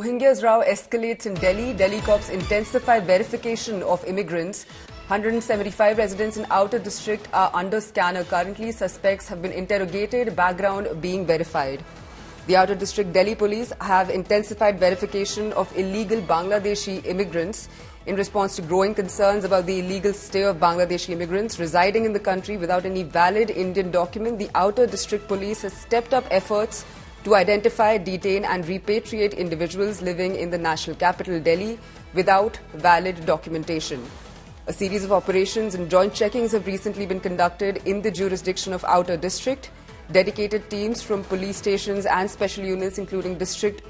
Rohingyas row escalates in Delhi. Delhi cops intensify verification of immigrants. 175 residents in outer district are under scanner. Currently, suspects have been interrogated, background being verified. The outer district Delhi police have intensified verification of illegal Bangladeshi immigrants in response to growing concerns about the illegal stay of Bangladeshi immigrants residing in the country without any valid Indian document. The outer district police has stepped up efforts to identify, detain and repatriate individuals living in the national capital, Delhi, without valid documentation. A series of operations and joint checkings have recently been conducted in the jurisdiction of outer district. Dedicated teams from police stations and special units, including district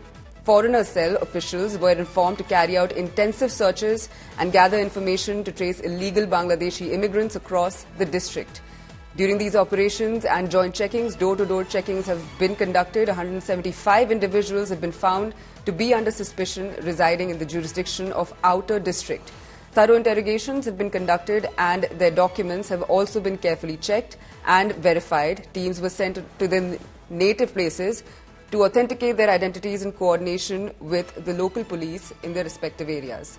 foreigner cell officials, were informed to carry out intensive searches and gather information to trace illegal Bangladeshi immigrants across the district. During these operations and joint checkings, door-to-door checkings have been conducted. 175 individuals have been found to be under suspicion residing in the jurisdiction of outer district. Thorough interrogations have been conducted and their documents have also been carefully checked and verified. Teams were sent to their native places to authenticate their identities in coordination with the local police in their respective areas.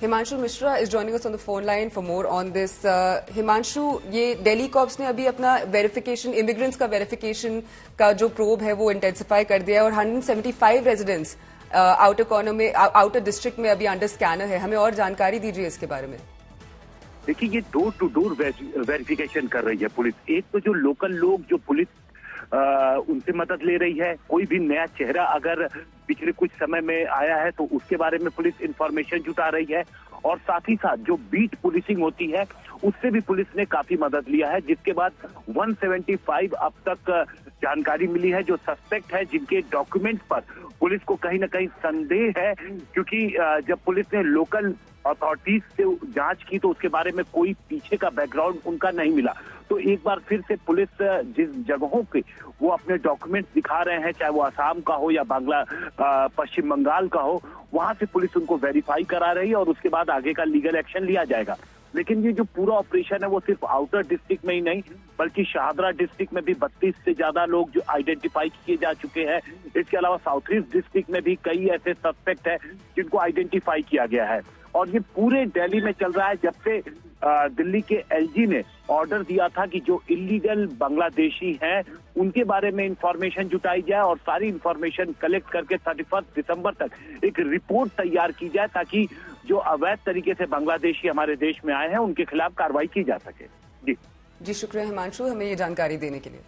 Himanshu Mishra is joining us on the phone line for more on this. Himanshu, ये Delhi cops ने अभी अपना verification, immigrants का verification का जो probe है वो intensify कर दिया है और 175 residents outer corner में, outer district में अभी under scanner है. हमें और जानकारी दीजिए इसके बारे में. देखिए, ये डोर टू डोर वेरिफिकेशन कर रही है पुलिस. एक तो जो लोकल लोग जो पुलिस उनसे मदद ले रही है, कोई भी नया चेहरा अगर पिछले कुछ समय में आया है तो उसके बारे में पुलिस इंफॉर्मेशन जुटा रही है, और साथ ही साथ जो बीट पुलिसिंग होती है उससे भी पुलिस ने काफी मदद लिया है, जिसके बाद 175 अब तक जानकारी मिली है जो सस्पेक्ट है, जिनके डॉक्यूमेंट्स पर पुलिस को कहीं ना कहीं संदेह है, क्योंकि जब पुलिस ने लोकल अथॉरिटीज से जांच की तो उसके बारे में कोई पीछे का बैकग्राउंड उनका नहीं मिला. तो एक बार फिर से पुलिस जिस जगहों पे वो अपने डॉक्यूमेंट्स दिखा रहे हैं, चाहे वो असम का हो या पश्चिम बंगाल का हो, वहां से पुलिस उनको वेरीफाई करा रही है और उसके बाद आगे का लीगल एक्शन लिया जाएगा. लेकिन ये जो पूरा ऑपरेशन है वो सिर्फ आउटर डिस्ट्रिक्ट में ही नहीं बल्कि शाहदरा डिस्ट्रिक्ट में भी 32 से ज्यादा लोग जो आइडेंटिफाई किए जा चुके हैं. इसके अलावा साउथ ईस्ट डिस्ट्रिक्ट में भी कई ऐसे सस्पेक्ट है जिनको आइडेंटिफाई किया गया है, और ये पूरे दिल्ली में चल रहा है जब से दिल्ली के एलजी ने ऑर्डर दिया था कि जो इलीगल बांग्लादेशी हैं उनके बारे में इंफॉर्मेशन जुटाई जाए और सारी इंफॉर्मेशन कलेक्ट करके 31 दिसंबर तक एक रिपोर्ट तैयार की जाए, ताकि जो अवैध तरीके से बांग्लादेशी हमारे देश में आए हैं उनके खिलाफ कार्रवाई की जा सके. जी शुक्रिया हिमांशु, हमें ये जानकारी देने के लिए.